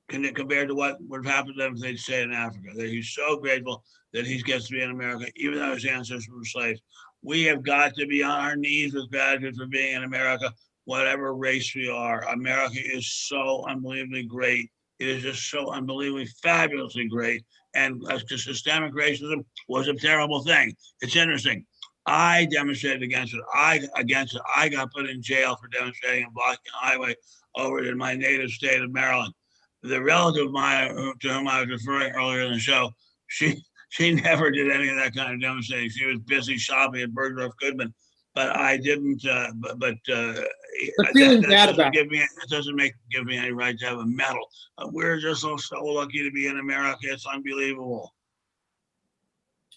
compared to what would have happened to them if they'd stayed in Africa. That he's so grateful that he gets to be in America, even though his ancestors were slaves. We have got to be on our knees with gratitude for being in America, whatever race we are. America is so unbelievably great. It is just so unbelievably fabulously great. And systemic racism was a terrible thing. It's interesting. I demonstrated against it. I got put in jail for demonstrating and blocking a highway over in my native state of Maryland. The relative of mine to whom I was referring earlier in the show, she never did any of that kind of demonstrating. She was busy shopping at Bergdorf Goodman, but I didn't. But feeling bad about it doesn't give me any right to have a medal. We're just so lucky to be in America. It's unbelievable.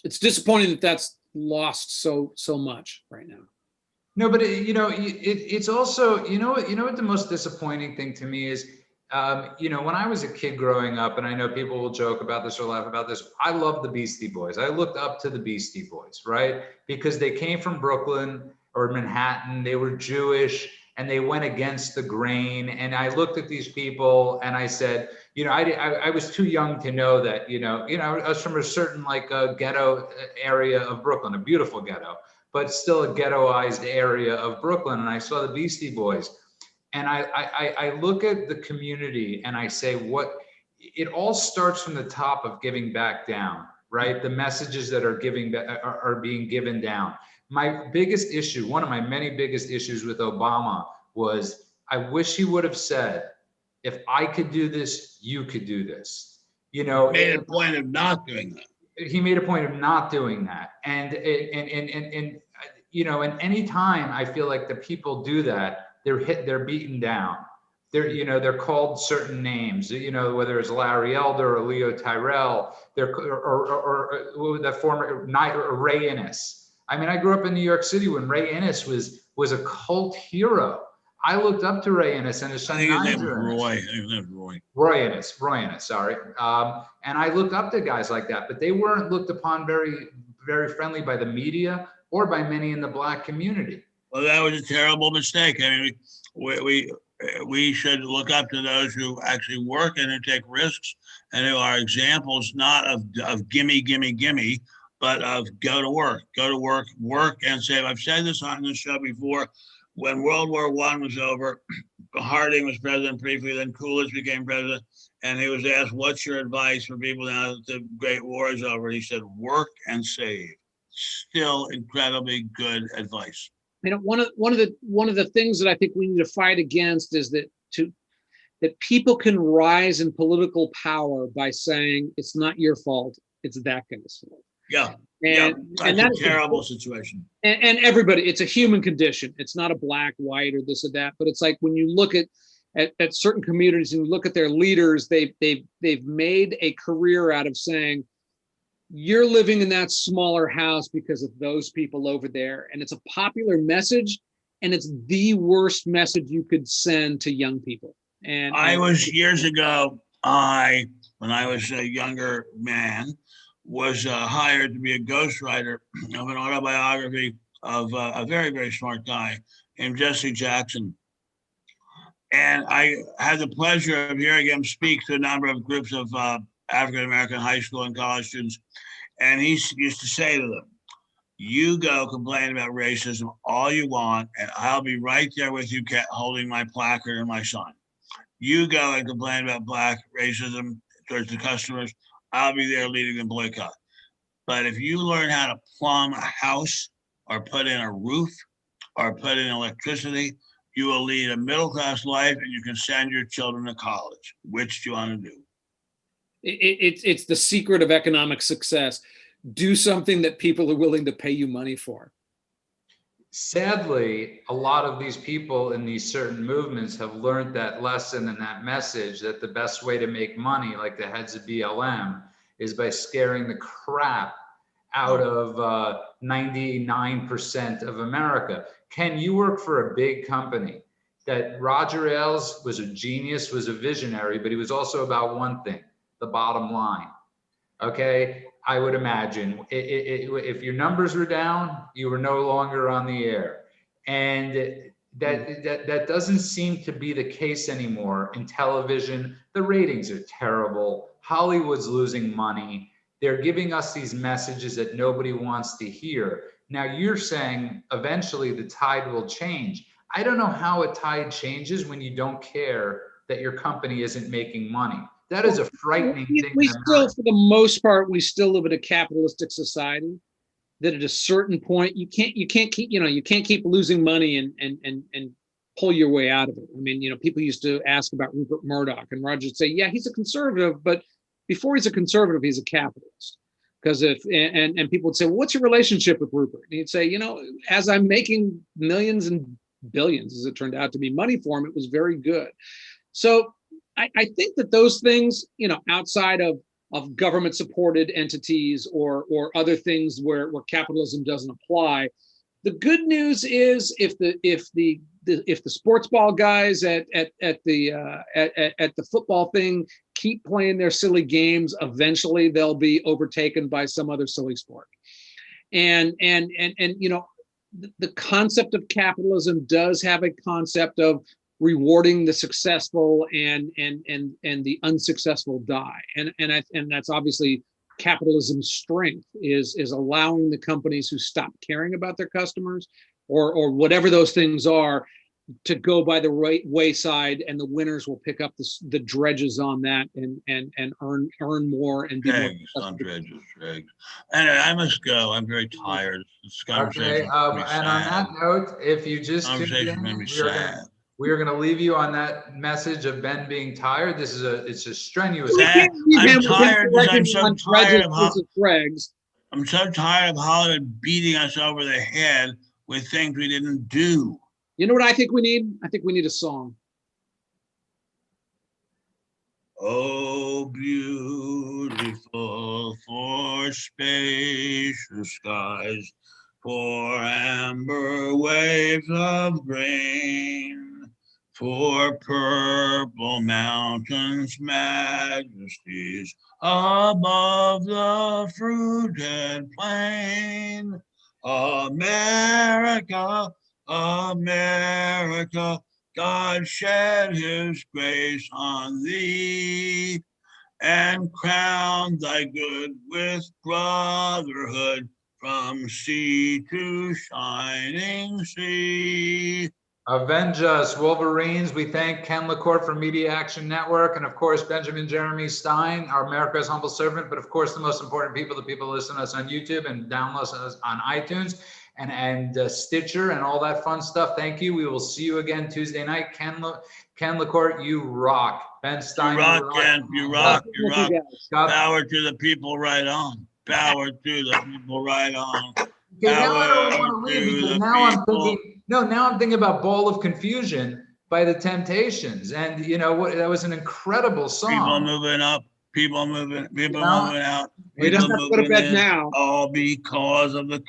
It's disappointing that that's lost so much right now. No, but it's also what the most disappointing thing to me is. When I was a kid growing up, and I know people will joke about this or laugh about this, I loved the Beastie Boys. I looked up to the Beastie Boys, right? Because they came from Brooklyn or Manhattan, they were Jewish, and they went against the grain. And I looked at these people and I said, I was too young to know that, I was from a certain ghetto area of Brooklyn, a beautiful ghetto, but still a ghettoized area of Brooklyn. And I saw the Beastie Boys. And I look at the community and I say, it all starts from the top of giving back down, right? The messages that are being given down. My biggest issue, one of my many biggest issues with Obama was, I wish he would have said, if I could do this, you could do this. He made a point of not doing that. He made a point of not doing that. And any time I feel like the people do that, they're beaten down. They're called certain names, whether it's Larry Elder or Leo Tyrell, or the former Ray Innes. I mean, I grew up in New York City when Ray Innes was a cult hero. I looked up to Ray Innes and his son. I think his name was Roy. Roy Innes, sorry. And I looked up to guys like that, but they weren't looked upon very, very friendly by the media or by many in the black community. Well, that was a terrible mistake. I mean, we should look up to those who actually work and who take risks and who are examples not of gimme, but of go to work, work and save. I've said this on this show before. When World War I was over, Harding was president briefly, then Coolidge became president, and he was asked, "What's your advice for people now that the Great War is over?" He said, "Work and save." Still incredibly good advice. One of the things that I think we need to fight against is that people can rise in political power by saying it's not your fault, it's that guy's fault. Yeah. And that's a terrible situation. And everybody, it's a human condition. It's not a black, white, or this or that. But it's like when you look at certain communities and you look at their leaders, they've made a career out of saying, you're living in that smaller house because of those people over there. And it's a popular message, and it's the worst message you could send to young people. And I was years ago, when I was a younger man, was hired to be a ghostwriter of an autobiography of a very, very smart guy named Jesse Jackson. And I had the pleasure of hearing him speak to a number of groups of African-American high school and college students. And he used to say to them, you go complain about racism all you want, and I'll be right there with you holding my placard and my sign. You go and complain about black racism towards the customers, I'll be there leading the boycott. But if you learn how to plumb a house or put in a roof or put in electricity, you will lead a middle-class life and you can send your children to college. Which do you want to do? It's the secret of economic success. Do something that people are willing to pay you money for. Sadly, a lot of these people in these certain movements have learned that lesson and that message that the best way to make money, like the heads of BLM, is by scaring the crap out of 99% of America. Ken, you work for a big company. That Roger Ailes was a genius, was a visionary, but he was also about one thing, the bottom line. Okay, I would imagine if your numbers were down, you were no longer on the air. And that doesn't seem to be the case anymore in television. The ratings are terrible. Hollywood's losing money. They're giving us these messages that nobody wants to hear. Now you're saying eventually the tide will change. I don't know how a tide changes when you don't care that your company isn't making money. That is a frightening thing. We still, for the most part, we still live in a capitalistic society. That at a certain point, you can't keep, you can't keep losing money and pull your way out of it. I mean, people used to ask about Rupert Murdoch, and Roger would say, yeah, he's a conservative, but before he's a conservative, he's a capitalist. Because and people would say, well, what's your relationship with Rupert? And he'd say, as I'm making millions and billions, as it turned out to be, money for him, it was very good. So I think that those things, outside of government supported entities or other things where capitalism doesn't apply, the good news is if the sports ball guys at the football thing keep playing their silly games, eventually they'll be overtaken by some other silly sport. And the concept of capitalism does have a concept of rewarding the successful and the unsuccessful die. And that's obviously capitalism's strength is allowing the companies who stop caring about their customers or whatever those things are to go by the right wayside, and the winners will pick up the dredges on that and earn more and be dregs, more on dregs. And I must go. I'm very tired. This conversation and on that note, if you just tuned in, we are going to leave you on that message of Ben being tired. It's a strenuous. I'm tired because I'm so tired of I'm so tired of Hollywood beating us over the head with things we didn't do. You know what I think we need? I think we need a song. Oh, beautiful for spacious skies, for amber waves of grain, for purple mountains' majesties above the fruited plain. America, America, God shed his grace on thee and crowned thy good with brotherhood from sea to shining sea. Avenge us, Wolverines. We thank Ken LaCourte from Media Action Network, and of course, Benjamin Jeremy Stein, our America's humble servant, but of course, the most important people, the people who listen to us on YouTube and download us on iTunes and Stitcher and all that fun stuff. Thank you. We will see you again Tuesday night. Ken LaCourte, you rock. Ben Stein, you rock, Ken. You rock. You rock. Power to the people, right on. Power to the people, right on. Okay, now I don't want to leave because now I'm thinking about Ball of Confusion by the Temptations, and that was an incredible song. People moving up, people moving out. We don't have to go to bed now. All because of the